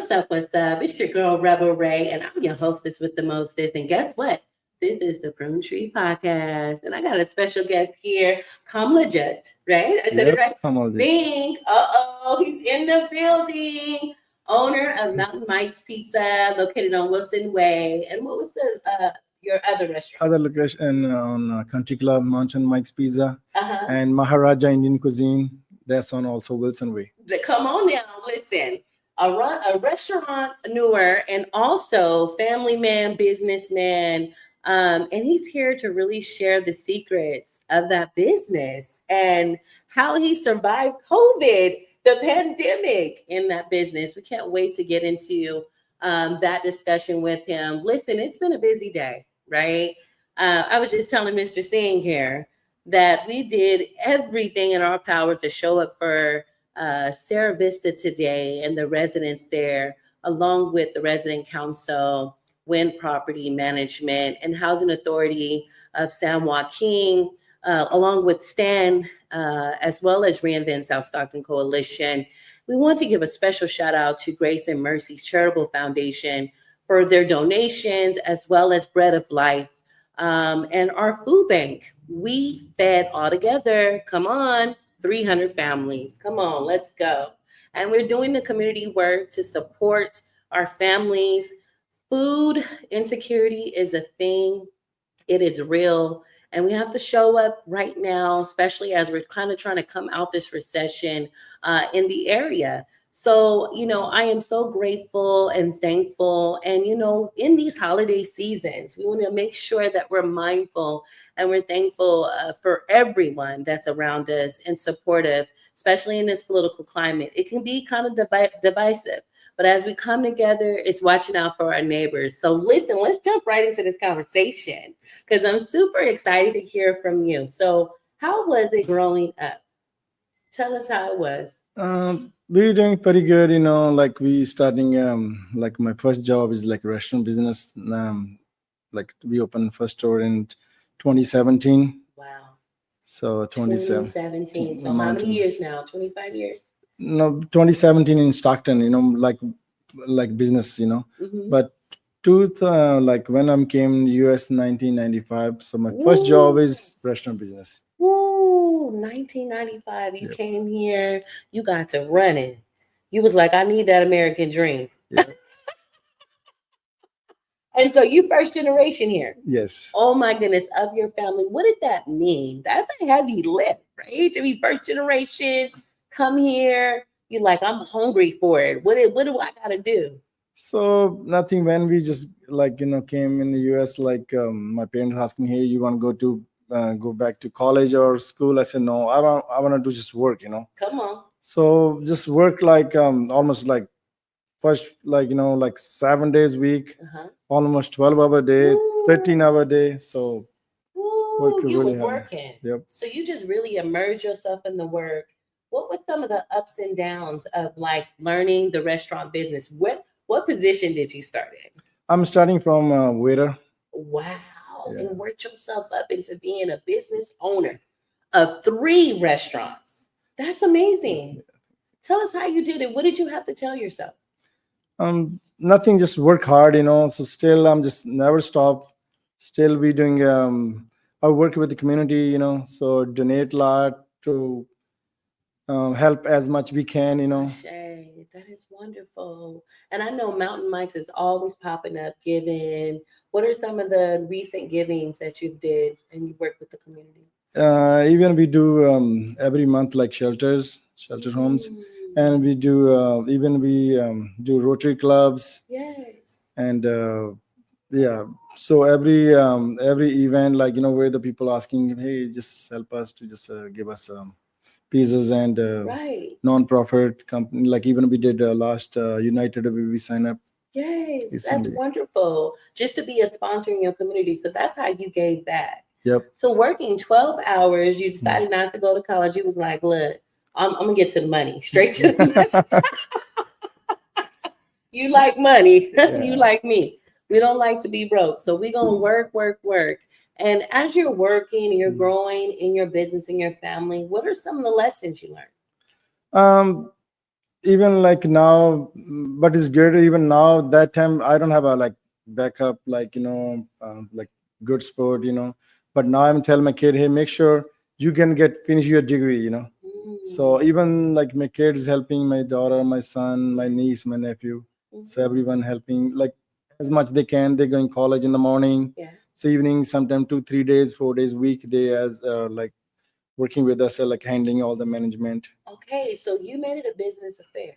What's up? What's up? It's your girl Rebel Ray, and I'm your hostess with the mostest. And guess what? This is the Pruned podcast, and I got a special guest here, Kamaljit. Right? I said it Yep, right. Kamaljit. Singh. He's in the building. Owner of Mountain Mike's Pizza, located on Wilson Way. And what was the your other restaurant? Other location on Country Club, Mountain Mike's Pizza, Uh-huh. and Maharaja Indian Cuisine. That's on also Wilson Way. Come on now, listen. A restaurant newer and also family man, businessman. And he's here to really share the secrets of that business and how he survived COVID, the pandemic in that business. We can't wait to get into that discussion with him. Listen, it's been a busy day, right? I was just telling Mr. Singh here that we did everything in our power to show up for Sarah Vista today and the residents there, along with the resident council, Wind Property Management, and Housing Authority of San Joaquin, along with STAN, as well as Reinvent South Stockton Coalition. We want to give a special shout out to Grace and Mercy's Charitable Foundation for their donations, as well as Bread of Life and our food bank. We fed all together. Come on, 300 families. Come on, let's go. And we're doing the community work to support our families. Food insecurity is a thing, it is real. And we have to show up right now, especially as we're kind of trying to come out this recession in the area. So, I am so grateful and thankful. And, in these holiday seasons, we want to make sure that we're mindful and we're thankful for everyone that's around us and supportive, especially in this political climate. It can be kind of divisive. But as we come together, it's watching out for our neighbors. So listen, let's jump right into this conversation because I'm super excited to hear from you. So how was it growing up? Tell us how it was. We're doing pretty good, like we starting like my first job is like restaurant business. Like we opened first store in 2017. Wow. So 2017. So how many years now? 25 years? No, 2017 in Stockton, like business, Mm-hmm. But like when I came US 1995, so my first Woo. job is restaurant business. Woo, 1995. You Yep. came here, you got to running. You was like, I need that American dream. Yep. And so you first generation here. Yes. Oh my goodness, of your family. What did that mean? That's a heavy lift, right? To be first generation, come here. You're like, I'm hungry for it. What do I gotta do? So nothing. When we just like came in the US, like my parents asked me, "Hey, you want to go back to college or school?" I said, "No, I want to do just work." Come on. So just work like almost like first like 7 days a week, Uh-huh. almost 12-hour day, Ooh. 13-hour day. So Ooh, you really was hard. working. Yep. So you just really immersed yourself in the work. What were some of the ups and downs of like learning the restaurant business? What position did you start in? I'm starting from waiter. Wow. Yeah. And worked yourself up into being a business owner of 3 restaurants. That's amazing. Tell us how you did it. What did you have to tell yourself? Nothing, just work hard, So still, I'm just never stop. Still, we doing. I work with the community, So donate a lot to help as much we can, Shay, that is wonderful. And I know Mountain Mike's is always popping up, giving. What are some of the recent givings that you did and you work with the community? Even we do every month like shelter homes, and we do even we do Rotary clubs. Yes. And yeah, so every event, like where the people asking, hey, just help us to just give us pizzas and Right. non-profit company, like even we did last United we sign up. Yes, Recently. that's wonderful. Just to be a sponsor in your community. So that's how you gave back. Yep. So working 12 hours, you decided not to go to college. You was like, look, I'm gonna get to the money, straight to the money. You like money. Yeah. You like me. We don't like to be broke. So we're gonna work, work, work. And as you're working and you're growing in your business and your family, what are some of the lessons you learned? even like now, but it's good. Even now, that time I don't have a like backup, like like good sport, But now I'm telling my kid, hey, make sure you can get finish your degree. So even like my kids helping my daughter, my son, my niece, my nephew. So everyone helping like as much they can. They're going college in the morning. Yes. So evening, sometime 2, 3 days, 4 days a week, they as like working with us, like handling all the management. Okay, so you made it a business affair.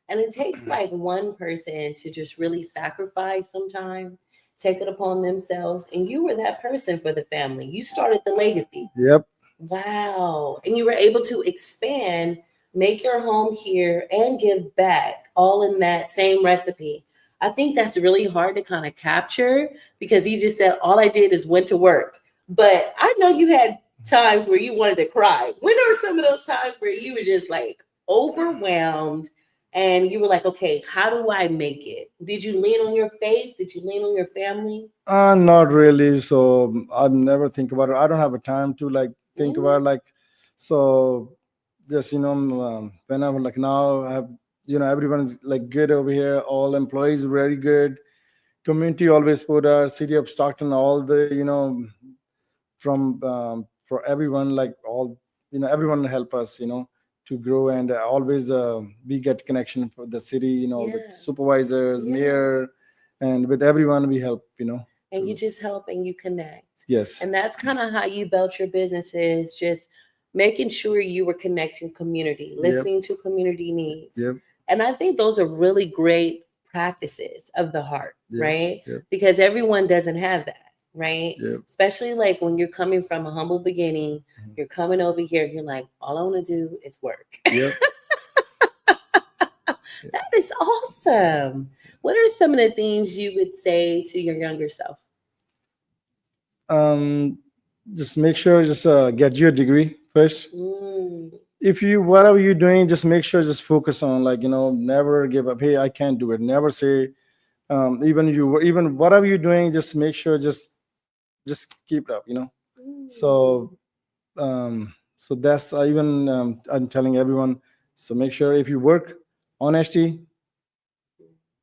And it takes like one person to just really sacrifice some time, take it upon themselves. And you were that person for the family. You started the legacy. Yep. Wow. And you were able to expand, make your home here, and give back all in that same recipe. I think that's really hard to kind of capture because he just said, all I did is went to work. But I know you had times where you wanted to cry. When are some of those times where you were just like overwhelmed and you were like, okay, how do I make it? Did you lean on your faith? Did you lean on your family? Not really. So I never think about it. I don't have a time to like think about like. So just whenever like now I have everyone's like good over here. All employees very good. Community always put our city of Stockton all the from for everyone like all everyone help us to grow and always we get connection for the city the Yeah. supervisors Yeah. mayor and with everyone we help. And you just help and you connect. Yes. And that's kind of how you built your businesses, just making sure you were connecting community, Yep. listening to community needs. Yep. And I think those are really great practices of the heart, Yep. right? Yep. Because everyone doesn't have that, right? Yep. Especially like when you're coming from a humble beginning, you're coming over here, you're like, all I want to do is work. Yep. That is awesome. What are some of the things you would say to your younger self? um just make sure just get your degree first. Mm, If you whatever you're doing, just make sure just focus on like never give up. Hey, I can't do it. Never say even whatever you're doing, just make sure just keep it up. So so that's even I'm telling everyone. So make sure if you work honesty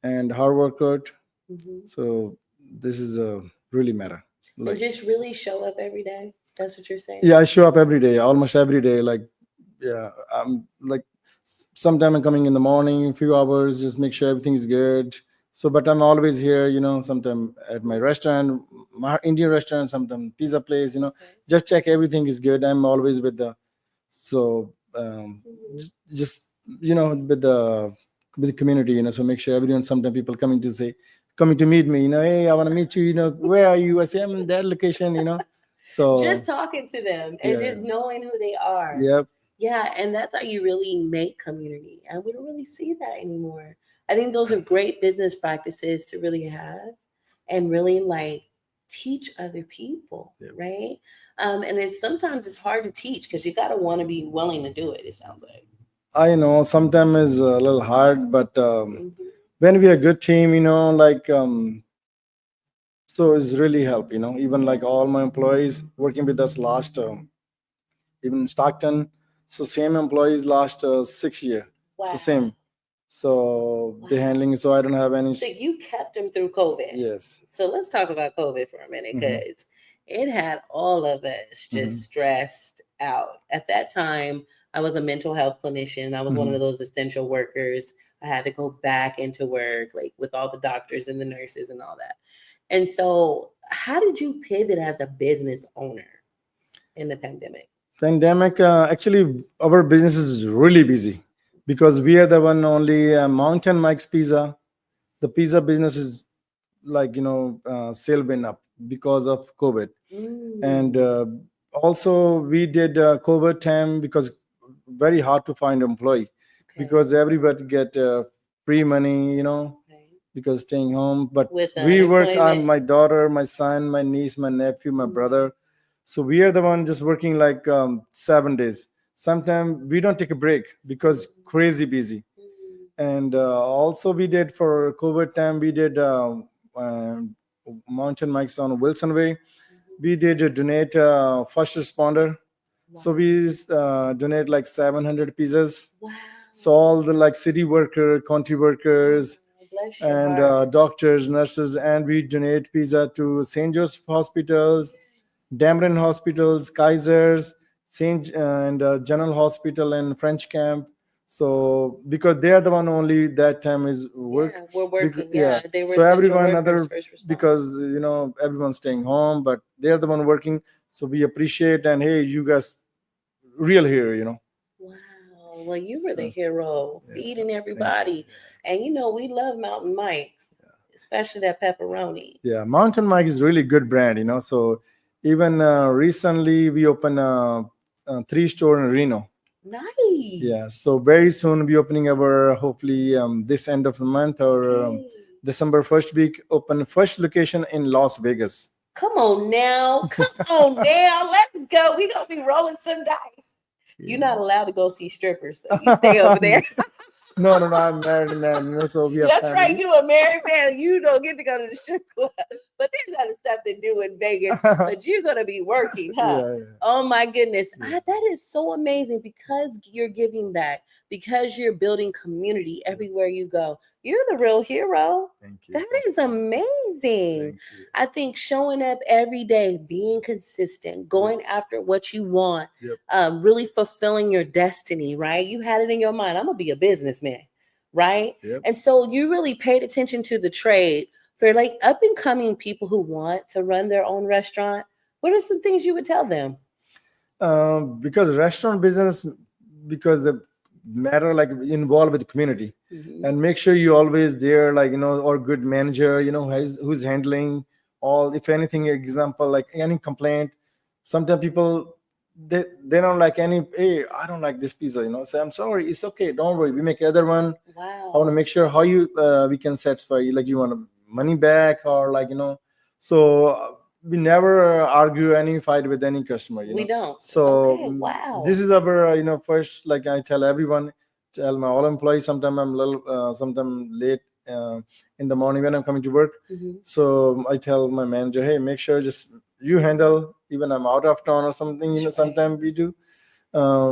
and hard work out. mhm. So this is really matter. And Like just really show up every day. That's what you're saying. yeah, I show up every day, almost every day. Like yeah, I'm like sometime I'm coming in the morning, a few hours, just make sure everything is good. So, but I'm always here, sometime at my restaurant, my Indian restaurant, sometime pizza place. Just check everything is good. I'm always with the so just with the community, so make sure everyone. Sometimes people coming to meet me, hey, I want to meet you, where are you? I say I'm in that location. So Just talking to them and yeah, just knowing who they are. yep. Yeah, and that's how you really make community. And we don't really see that anymore. I think those are great business practices to really have and really like teach other people, Yep. right? And it's sometimes it's hard to teach because you gotta want to be willing to do it. It sounds like. I know sometimes it's a little hard, but Mhm. when we are a good team, like so it's really help. Even like all my employees working with us last even in Stockton, so same employees last 6 year. Wow. So same. So they Wow. handling. So I don't have any. So you kept them through COVID. Yes. So let's talk about COVID for a minute Mhm. because it had all of us just Mhm. stressed out. At that time, I was a mental health clinician. I was one of Mhm. those essential workers. I had to go back into work, like with all the doctors and the nurses and all that. And so, how did you pivot as a business owner in the pandemic? Pandemic. Actually, our business is really busy because we are the one only Mountain Mike's Pizza. The pizza business is like sale went up because of COVID. And Mm, also we did COVID time because very hard to find employee okay. because everybody get free money Okay. because staying home. But With the we work on unemployment. my daughter, my son, my niece, my nephew, my brother. So we are the one just working like 7 days. Sometimes we don't take a break because crazy busy. Mm, And also we did for COVID time we did mountain mics on Wilson Way. We did donate first responder. wow. So we donate like 700 pizzas. Wow. So all the like city worker, country workers, Bless your and heart. doctors, nurses, and we donate pizza to St. Joseph hospitals, Dameron hospitals, Kaisers, Saint and General Hospital and French Camp. So because they are the one only that time is work. Yeah, we're working. Yeah. Yeah, they were So essential everyone workers, other, first responders. because everyone's staying home, but they are the one working. So we appreciate, and hey, you guys real here. Wow. Well, you were the So hero, yeah, feeding thank you. everybody. And we love Mountain Mike's, especially that pepperoni. Yeah, Mountain Mike is really good brand. So even recently we opened three store in Reno. Nice. Yeah, so very soon we opening our, hopefully this end of the month or Okay. December first week, open first location in Las Vegas. Come on now. Come on now. Let's go. We gonna be rolling some dice. You're not allowed to go see strippers, so you stay over there. No, no, no, I'm married man. So we have That's right. family. You a married man. You don't get to go to the strip club. But there's other stuff to do in Vegas. But you're gonna be working, huh? Yeah, Oh my goodness. Yeah. That is so amazing because you're giving back, because you're building community everywhere you go. You're the real hero. Thank you. That is amazing. Thank you. I think showing up every day, being consistent, going after what you want, Yep. really fulfilling your destiny, right? You had it in your mind. I'm gonna be a businessman, right? Yep. And so you really paid attention to the trade for like up and coming people who want to run their own restaurant. What are some things you would tell them? Because restaurant business, because the matter like involved with the community, Mhm. and make sure you always there, like or good manager, who's handling all, if anything, example like any complaint. Sometimes people, they don't like any, hey, I don't like this pizza, say I'm sorry, it's okay, don't worry, we make other one. I want to Wow. make sure how you we can satisfy you, like you want money back, or like so we never argue any fight with any customer. We don't. So Okay. Wow. this is our first, like I tell everyone, tell my all employees, sometimes I'm a little sometimes late in the morning when I'm coming to work. Mhm. So I tell my manager, hey, make sure just you handle, even I'm out of town or something. That's right. Sometimes we do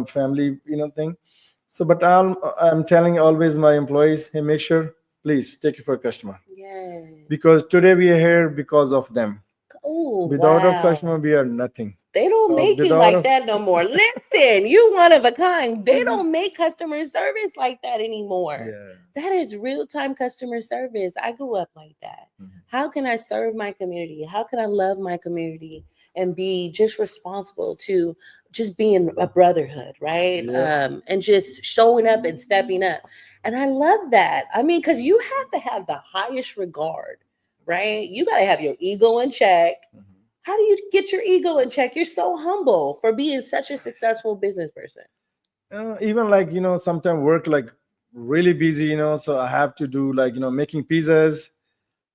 family thing. So but I'm telling always my employees, hey, make sure, please take it for a customer, Yes. because today we are here because of them. Oh, Without of wow. customer we are nothing. They don't make you Without like of that no more. Listen, you one of a kind. They don't make customer service like that anymore. Yeah. That is real time customer service. I grew up like that. Mhm. How can I serve my community? How can I love my community and be just responsible to just being a brotherhood, right? Yeah. And just showing up and stepping up. And I love that. I mean, because you have to have the highest regard, right? You got to have your ego in check. Mhm. How do you get your ego in check? You're so humble for being such a successful business person. Even like sometimes work like really busy, so I have to do like making pizzas.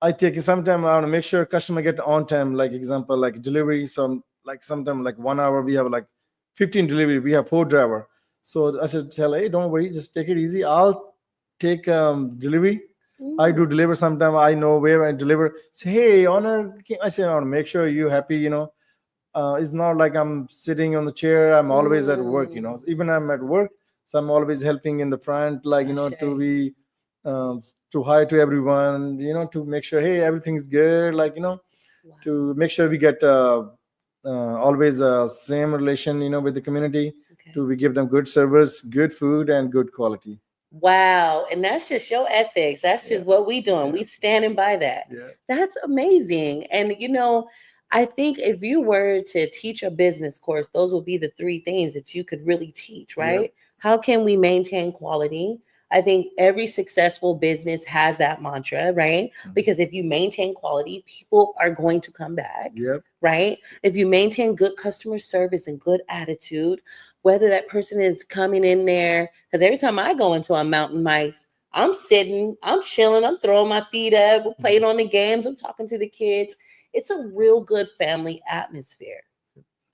I take it sometime, I want to make sure customer get on time, like example like delivery. Some like sometime like 1 hour we have like 15 delivery, we have 4 driver. So I said tell, hey, don't worry, just take it easy, I'll take delivery. I do Mm, deliver. Sometime I know where I deliver. Say, hey, honor, I say, I want to make sure you happy. It's not like I'm sitting on the chair. I'm always at work. mm. Even I'm at work, so I'm always helping in the front, like to Ashe. be to hi to everyone. To make sure, hey, everything's good. Like Wow. to make sure we get always same relation, with the community. Okay. To we give them good service, good food, and good quality. Wow. And that's just your ethics. That's Yeah. just what we doing. Yeah. We standing by that. Yeah. That's amazing. And I think if you were to teach a business course, those would be the three things that you could really teach, Yep. right? How can we maintain quality? I think every successful business has that mantra, right? Mhm. Because if you maintain quality, people are going to come back, Yep. right? If you maintain good customer service and good attitude, whether that person is coming in there, because every time I go into a Mountain Mice, I'm sitting, I'm chilling, I'm throwing my feet up, we're playing on the games, I'm talking to the kids. It's a real good family atmosphere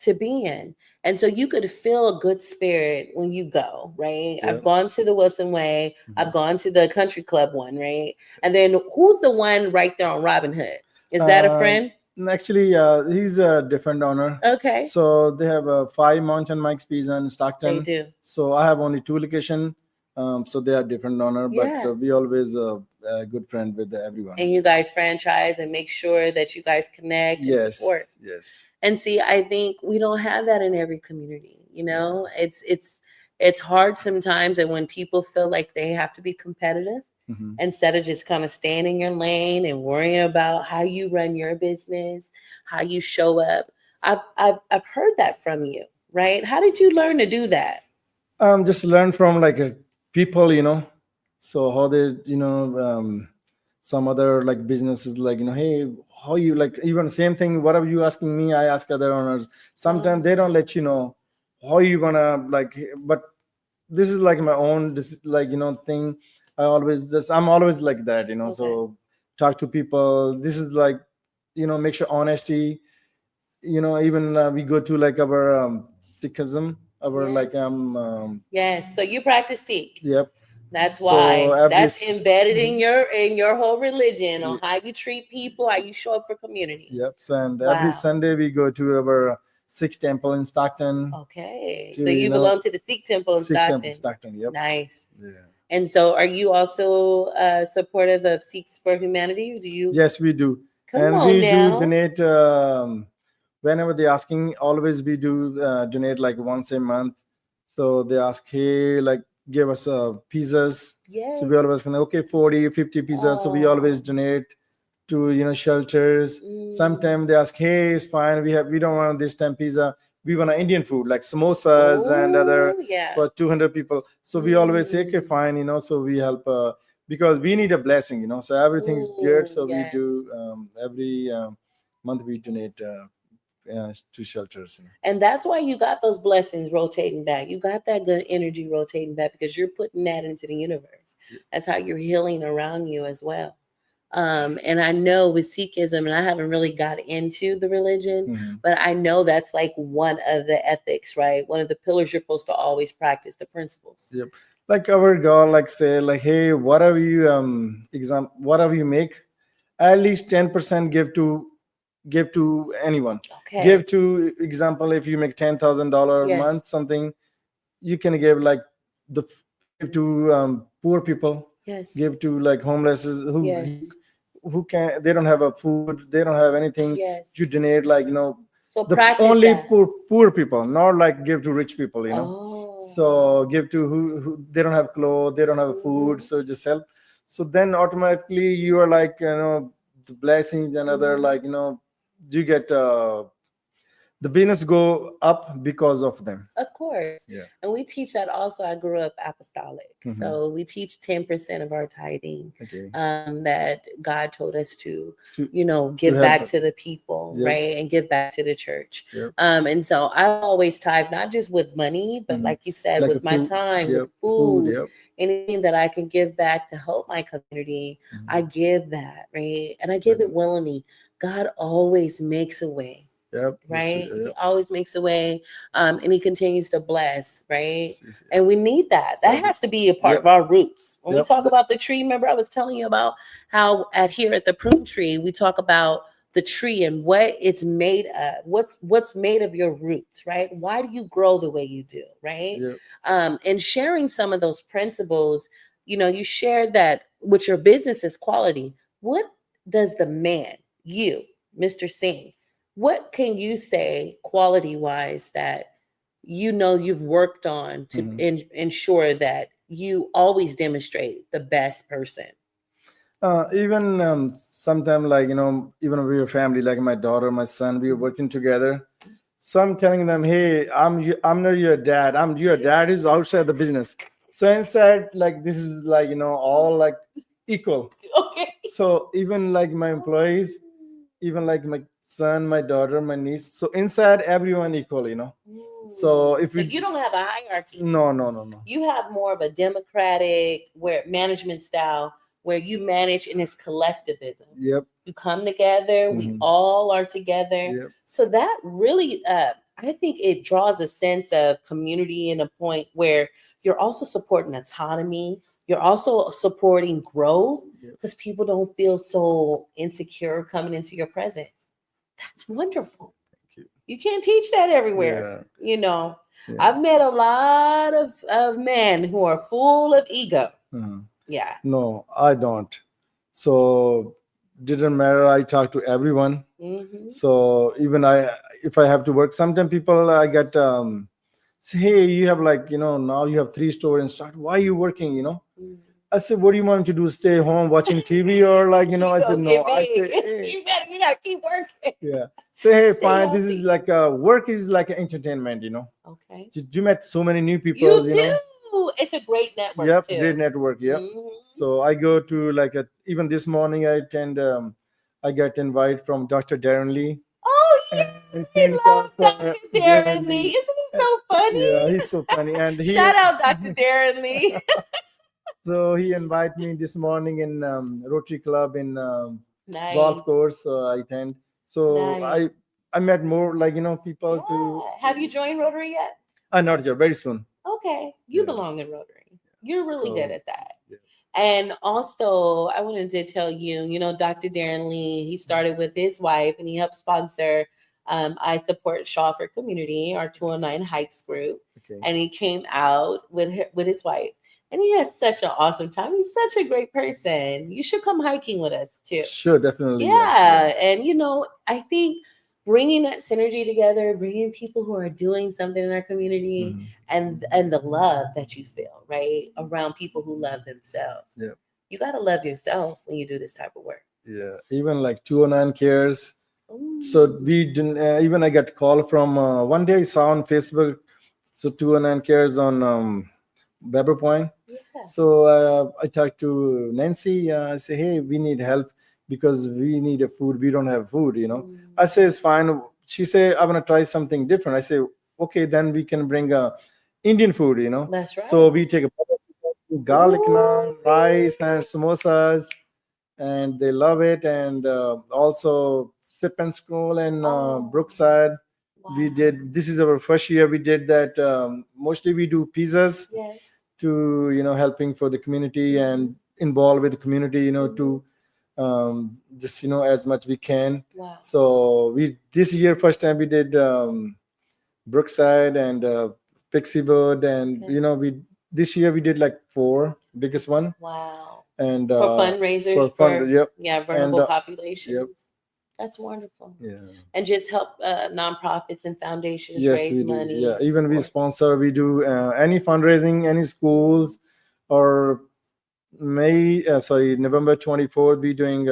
to be in. And so you could feel a good spirit when you go, right? Yeah. I've gone to the Wilson Way, I've Mhm. gone to the country club one, right? And then who's the one right there on Robin Hood? Is that a friend? Actually, he's a different owner. Okay. So they have 5 Mountain Mike's Pizza in They Stockton. do. So I have only 2 location. So they are different owner, but Yeah. we always a good friend with everyone. And you guys franchise and make sure that you guys connect and Yes, support. yes. And see, I think we don't have that in every community. You know, it's hard sometimes, and when people feel like they have to be competitive Mhm. instead of just kind of staying in your lane and worrying about how you run your business, how you show up. I've heard that from you, right? How did you learn to do that? Just learn from like people, so how they, some other like businesses, like, hey, how you, like, even same thing, whatever you asking me, I ask other owners. Sometimes they don't let you know how you gonna, like, but this is like my own, this is like, thing. I'm always like that, Okay. so talk to people. This is like, make sure honesty, even we go to like our Sikhism, our Yes. like Yes. So you practice Sikh. yep. That's So why. every That's embedded in your whole religion on Ye- how you treat people, how you show up for community. yep. So and every Wow. Sunday we go to our Sikh temple in Stockton. Okay. To, So you belong to the Sikh temple in Sikh temple Stockton. Stockton. Yep. Nice. Yeah. And so are you also supportive of Sikhs for Humanity? Do you Yes, we do. come And on we do now? donate whenever they asking. Always we do donate like once a month. So they ask, hey, like give us pizzas. Yes. So we always can, okay, 40, 50 pizzas. So we always donate to shelters. Sometimes they ask, hey, it's fine. We don't want this time pizza. We want Indian food like samosas and other Yeah. for 200 people. So we always say, okay, fine. So we help. Because we need a blessing, so everything's good. So we Yes. do every month we donate to shelters. And that's why you got those blessings rotating back. You got that good energy rotating back because you're putting that into the universe. That's how you're healing around you as well. And I know with Sikhism, and I haven't really got into the religion, Mhm. but I know that's like one of the ethics, right? One of the pillars you're supposed to always practice, the principles. Yep. Like our God, like say, like, hey, whatever you whatever you make, at least 10% give to anyone. Okay. Give to example, if you make $10,000 a Yes. month, something you can give like the give to poor people. Yes. Give to like homeless Yes. who can, they don't have a food, they don't have anything. Yes. You donate like So the practice only that. poor people, not like give to rich people. Oh. So give to who they don't have clothes, they don't have food, so just help. So then automatically you are like the blessings and other like you get the business go up because of them. Of course. Yeah. And we teach that also. I grew up apostolic. Mhm. So we teach 10% of our tithing Okay. that God told us to, To give help back them. to the people, Yep. right? And give back to the church. Yep. And so I always tithe, not just with money, but Mhm. like you said, Like a with my food. time, Yep. with food, Yep. anything that I can give back to help my community, I give that, right? And I give it willingly. God always makes a way. Yep. Right? He Yep. always makes a way, and he continues to bless, right? Yes. And we need that. That has to be a part of our roots. When we Yep. talk about the tree, remember I was telling you about how here at the Pruned tree, we talk about the tree and what it's made of. What's made of your roots, right? Why do you grow the way you do, right? Yep. And sharing some of those principles, you shared that with your business is quality. What does the man, you, Mr. Singh, what can you say quality wise that you've worked on to ensure that you always demonstrate the best person? Even sometime like even with your family, like my daughter, my son, we are working together. So I'm telling them, hey, I'm not your dad. I'm your dad is outside the business. So inside, like this is like all like equal. Okay. So even like my employees, even like my son, my daughter, my niece. So inside, everyone equal. So if So you don't have a hierarchy. no. You have more of a democratic where management style where you manage in its collectivism. Yep. You come together, we all are together. Yep. So that really I think it draws a sense of community and a point where you're also supporting autonomy. You're also supporting growth because people don't feel so insecure coming into your presence. That's wonderful. Thank you. You can't teach that everywhere. Yeah. I've met a lot of men who are full of ego. Yeah. No, I don't. So didn't matter. I talk to everyone. Mm-hmm. So even if I have to work, sometimes people I get say, hey, you have now you have 3 stores and start. Why are you working? Mm-hmm. I said, what do you want me to do? Stay home watching TV or I said no. I say, hey, you gotta keep working. yeah. Say, hey, Stay fine. This is healthy. like work is like an entertainment. Okay. You met so many new people. You do. It's a great network Yep, great too. network. Yep. Mm-hmm. So I go to even this morning I attend. I get invite from Dr. Darren Lee. Oh yeah, I I think love Dr. Darren Darren Lee. Lee. Isn't he so funny? Yeah, he's so funny, and Shout out Dr. Darren Lee. so he invited me this morning in Rotary Club in Nice. golf course. So I attend. So Nice. I met more people to. Yeah. Have you joined Rotary yet? Not yet. Very soon. Okay. You Yeah. belong in Rotary. You're really So, good at that. yeah. And also, I wanted to tell you, Dr. Darren Lee, he started with his wife and he helped sponsor I Support Shawford Community, our 209 Hikes group. Okay. And he came out with his wife. And he has such an awesome time. He's such a great person. You should come hiking with us too. Sure, definitely. Yeah. And, I think bringing that synergy together, bringing people who are doing something in our community and the love that you feel, right, around people who love themselves. Yeah. You got to love yourself when you do this type of work. Yeah. Even like 209 cares. Ooh. So we didn't, even I got call from one day I saw on Facebook, so 209 cares on Weber Point. Yeah. So I talked to Nancy. I say, hey, we need help because we need a food. We don't have food. I say it's fine. She say, I want to try something different. I say, okay, then we can bring Indian food. That's right. So we take a garlic naan, rice, and samosas, and they love it. And also sip and scroll and Brookside. Wow. We did. This is our first year. We did that. Mostly we do pizzas. Yes. To helping for the community and involved with the community. To just as much we can. Wow. So we this year first time we did Brookside and Pixie Bird, and Okay. we this year we did like 4 biggest one. Wow. And For fundraisers for fund, yep. vulnerable And, populations. yep. That's wonderful. Yeah. And just help nonprofits and foundations Yes, raise we do. money. Yeah, and even we support. sponsor. We do any fundraising, any schools, or November 24th. We doing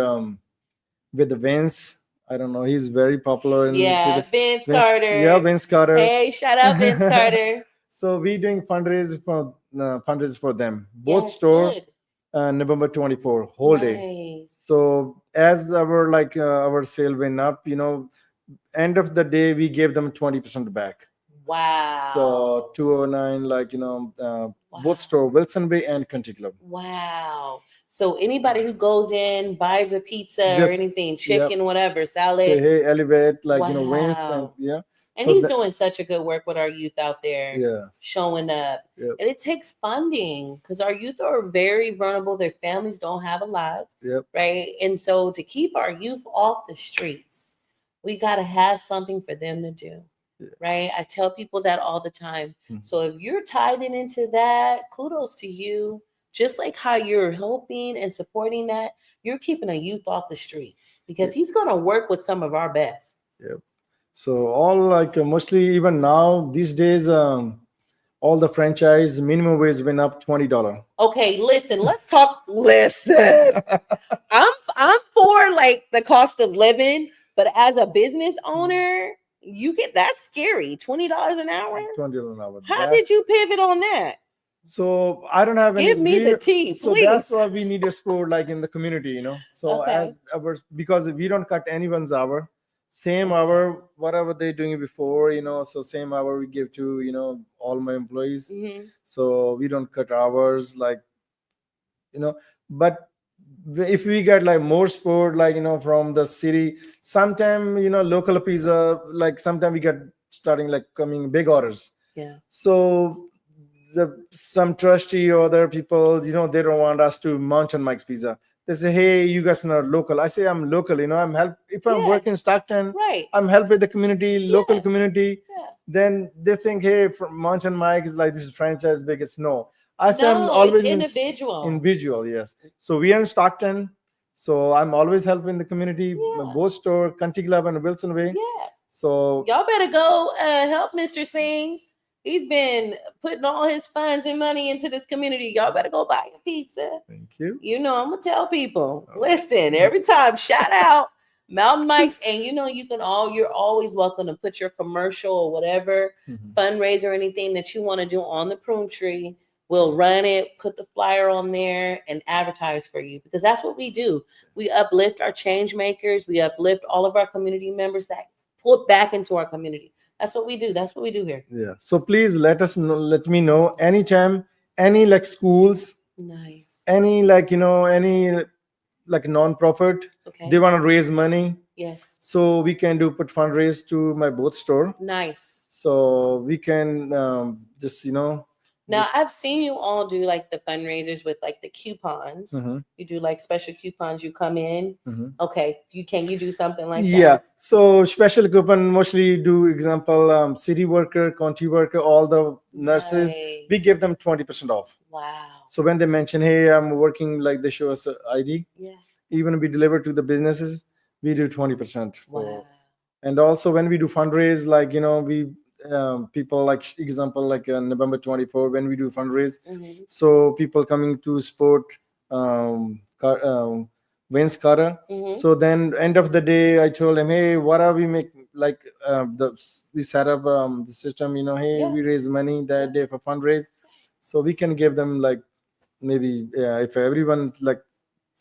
with the Vince. I don't know. He's very popular in the Yeah, city. Vince Carter. Yeah, Vince Carter. Hey, shout out Vince Carter. So we doing fundraise for them. Both Yes, store good. November 24 whole day. Nice. So as our sale went up, end of the day we gave them 20% back. Wow. So 209, Wow. both store Wilson Bay and Country Club. Wow. So anybody who goes in, buys a pizza or Just- anything, chicken, yep. whatever, Say salad. hey, elevate Wow. Wins and yeah. And So he's that- doing such a good work with our youth out there, Yeah. showing up. Yep. And it takes funding because our youth are very vulnerable. Their families don't have a lot, Yep. right? And so to keep our youth off the streets, we got to have something for them to do, right? I tell people that all the time. Mhm. So if you're tied into that, kudos to you. Just like how you're helping and supporting that, you're keeping a youth off the street because he's going to work with some of our best. Yep. So all mostly even now these days, all the franchise minimum wage went up $20. Okay, listen, let's talk. Listen, I'm for like the cost of living, but as a business owner, you get that's scary. $20 an hour. $20 an hour. How did you pivot on that? So I don't have any. Give me the tea, So please. that's why we need a sport in the community, So Okay. because we don't cut anyone's hour, same hour, whatever they're doing before, so same hour we give to, all my employees. Mhm. So we don't cut hours but if we get more sport from the city, sometime local pizza, sometime we get starting coming big orders. Yeah. So some trustee or other people, they don't want us to Mountain Mike's Pizza. They say, hey, you guys are not local. I say, I'm local. I'm help. If I'm Yeah. working in Stockton, Right. I'm help with the community, local Yeah. community. Yeah. Then they think, hey, from Mountain Mike is like this is franchise biggest. No, I say I'm No, it's always individual. individual. Yes. So we are in Stockton. So I'm always helping the community, Yeah. both store, Country Club, and Wilson Way. Yeah. So Y'all better go help Mr. Singh. He's been putting all his funds and money into this community. Y'all better go buy a pizza. thank you. You know, I'm gonna tell people. Oh. Listen, every time, shout out Mountain Mike's, and you know, you're always welcome to put your commercial or whatever fundraiser or anything that you want to do on the prune tree. We'll run it, put the flyer on there, and advertise for you, because that's what we do. We uplift our change makers. We uplift all of our community members that put back into our community. That's what we do. That's what we do here. Yeah. So please let us know. Let me know anytime. Any like schools, Nice. any any like non-profit. Okay. They want to raise money. Yes. So we can put fundraise to my boat store. Nice. So we can just Now, I've seen you all do like the fundraisers with like the coupons. You do like special coupons. You come in. Okay, can you do something like that? Yeah. So special coupon mostly do example city worker, county worker, all the nurses. Nice. We give them 20% off. Wow. So when they mention, hey, I'm working, like they show us ID. Yeah. Even we deliver to the businesses, we do 20%. Wow. And also when we do fundraise, like we people like example like November 24 when we do fundraise. So people coming to support Vince Carter. So then end of the day, I told him, hey, what are we making? Like we set up the system. Hey, we raise money that day for fundraise, so we can give them like maybe if everyone like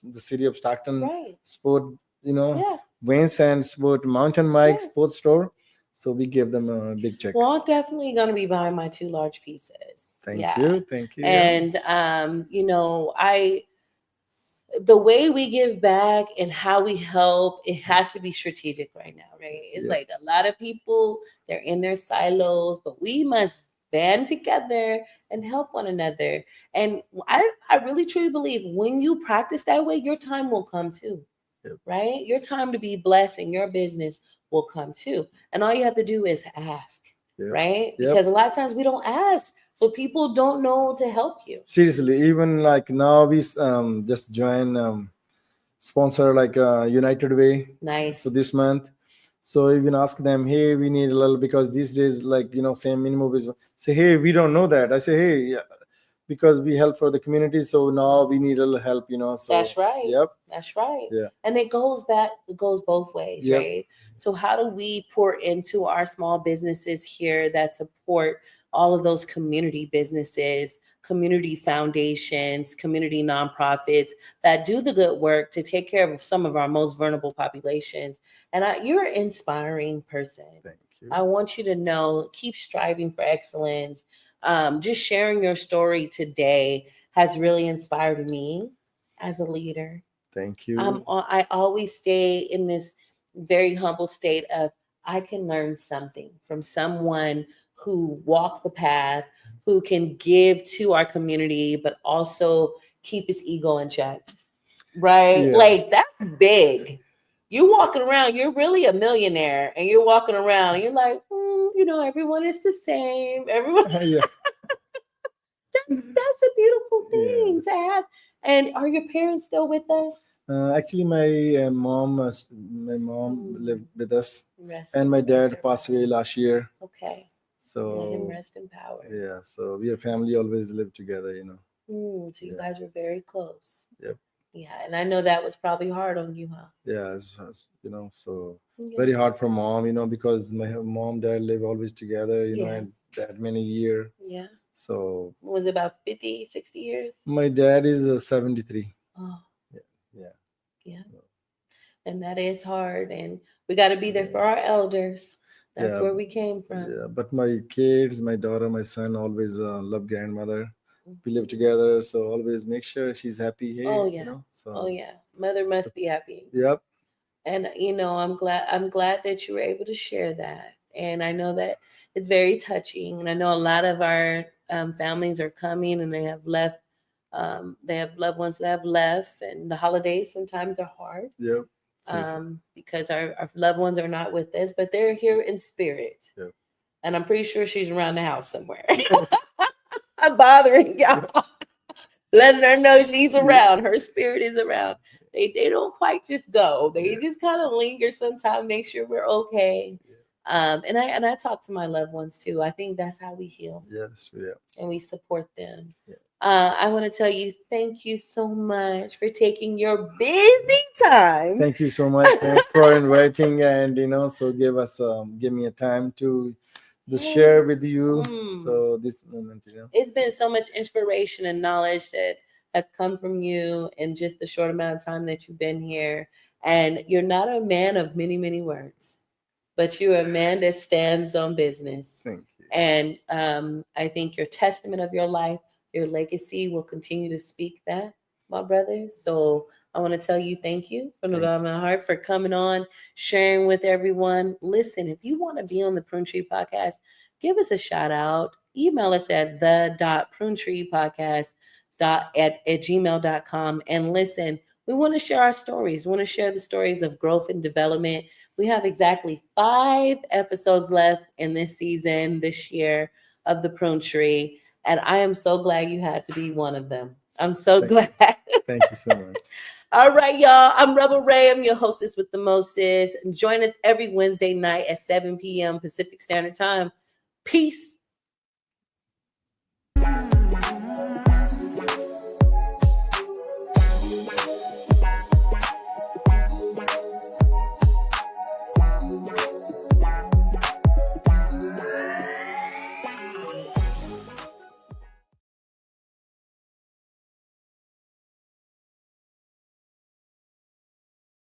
the city of Stockton sport, Vince and sport Mountain Mike sports store. So we give them a big check. Well, I'm definitely gonna be buying my 2 large pieces. Thank you. And the way we give back and how we help, it has to be strategic right now, right? It's like a lot of people, they're in their silos, but we must band together and help one another. And I really truly believe when you practice that way, your time will come too. Right? Your time to be blessed in your business will come too. And all you have to do is ask, right? Because a lot of times we don't ask. So people don't know to help you. Seriously, even like now we just join sponsor like United Way. Nice. So this month. So even ask them, hey, we need a little, because these days, like, same minimum is say, hey, we don't know that. I say, hey, because we help for the community. So now we need a little help, So that's right. Yep. That's right. Yeah. And it goes both ways, right? So how do we pour into our small businesses here that support all of those community businesses, community foundations, community nonprofits that do the good work to take care of some of our most vulnerable populations? And you're an inspiring person. Thank you. I want you to know, keep striving for excellence. Just sharing your story today has really inspired me as a leader. Thank you. I always stay in this very humble state of I can learn something from someone who walked the path, who can give to our community, but also keep his ego in check. Right? Yeah. Like that's big. You walking around, you're really a millionaire, and you're walking around, and you're like, everyone is the same. Everyone. Yeah. That's a beautiful thing to have. And are your parents still with us? Actually, my mom lived with us, and my dad passed away last year. Okay. So let him rest in power. Yeah. So we are family always live together, So you guys were very close. Yep. Yeah, and I know that was probably hard on you, huh? Yeah, so very hard for mom, because my mom, dad live always together, and that many years. Yeah. So was it about 50, 60 years? My dad is 73. Oh. Yeah. And that is hard, and we got to be there for our elders. That's where we came from. Yeah, but my kids, my daughter, my son always love grandmother. We live together, so always make sure she's happy. Hey, Oh yeah, mother must be happy. Yep. And I'm glad that you were able to share that. And I know that it's very touching. And I know a lot of our families are coming, and they have left They have loved ones that have left, and the holidays sometimes are hard Yep. Seriously. because our loved ones are not with us, but they're here in spirit. Yep. And I'm pretty sure she's around the house somewhere. I'm bothering y'all, letting her know she's around. Her spirit is around. They don't quite just go. They just kind of linger sometimes, make sure we're okay. And I talk to my loved ones too. I think that's how we heal. Yes. Yeah. And we support them. Yeah. I want to tell you, thank you so much for taking your busy time. Thank you so much. Thanks for inviting, and so give me a time to share with you. So this moment, It's been so much inspiration and knowledge that has come from you in just the short amount of time that you've been here. And you're not a man of many, many words, but you're a man that stands on business. Thank you. And I think your testament of your life, your legacy will continue to speak that, my brother. So I want to tell you thank you from the bottom of my heart for coming on, sharing with everyone. Listen, if you want to be on the Prune Tree podcast, give us a shout out. Email us at the.prunetreepodcast@gmail.com. And listen, we want to share our stories. We want to share the stories of growth and development. We have exactly 5 episodes left in this season, this year of the Prune Tree. And I am so glad you had to be one of them. I'm so glad. Thank you so much. All right, y'all. I'm Rebel Ray. I'm your hostess with the mostest. Join us every Wednesday night at 7 p.m. Pacific Standard Time. Peace